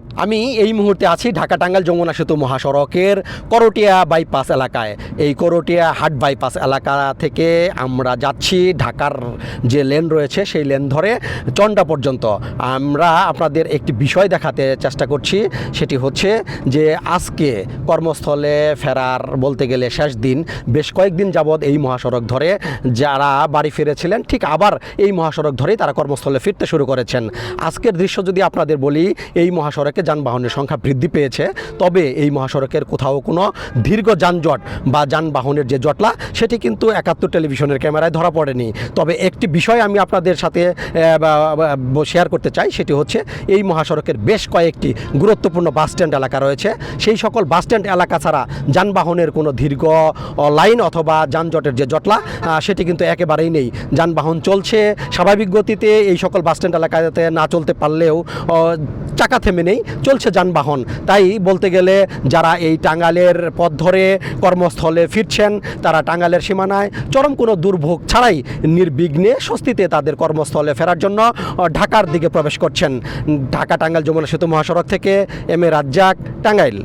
আমি এই মুহূর্তে আছি ঢাকা টাঙ্গাইল যমুনা সেতু মহাসড়কের করটিয়া বাইপাস এলাকায়। এই করটিয়া হাট বাইপাস এলাকা থেকে আমরা যাচ্ছি ঢাকার যে লেন রয়েছে সেই লেন ধরে চন্ডা পর্যন্ত। আমরা আপনাদের একটি বিষয় দেখাতে চেষ্টা করছি, সেটি হচ্ছে যে আজকে কর্মস্থলে ফেরার বলতে গেলে শেষ দিন। বেশ কয়েকদিন যাবৎ এই মহাসড়ক ধরে যারা বাড়ি ফিরেছিলেন ঠিক আবার এই মহাসড়ক ধরেই তারা কর্মস্থলে ফিরতে শুরু করেছেন। আজকের দৃশ্য যদি আপনাদের বলি, এই মহাসড়কে যানবাহনের সংখ্যা বৃদ্ধি পেয়েছে, তবে এই মহাসড়কের কোথাও কোনো দীর্ঘ যানজট বা যানবাহনের যে জটলা সেটি কিন্তু ৭১ টেলিভিশনের ক্যামেরায় ধরা পড়েনি। তবে একটি বিষয় আমি আপনাদের সাথে শেয়ার করতে চাই, সেটি হচ্ছে এই মহাসড়কের বেশ কয়েকটি গুরুত্বপূর্ণ বাস স্ট্যান্ড এলাকা রয়েছে। সেই সকল বাস স্ট্যান্ড এলাকা ছাড়া যানবাহনের কোনো দীর্ঘ লাইন অথবা যানজটের যে জটলা সেটি কিন্তু একেবারেই নেই। যানবাহন চলছে স্বাভাবিক গতিতে, এই সকল বাস স্ট্যান্ড এলাকাতে না চলতে পারলেও চাকা থেমে নেই, চলছে যানবাহন। তাই বলতে গেলে যারা এই টাঙ্গাইলের পথ ধরে কর্মস্থলে ফিরছেন তারা টাঙ্গাইলের সীমানায় চরম কোনো দুর্ভোগ ছাড়াই নির্বিঘ্নে স্বস্তিতে তাদের কর্মস্থলে ফেরার জন্য ঢাকার দিকে প্রবেশ করছেন। ঢাকা টাঙ্গাইল যমুনা সেতু মহাসড়ক থেকে এম এ রাজ্জাক, টাঙ্গাইল।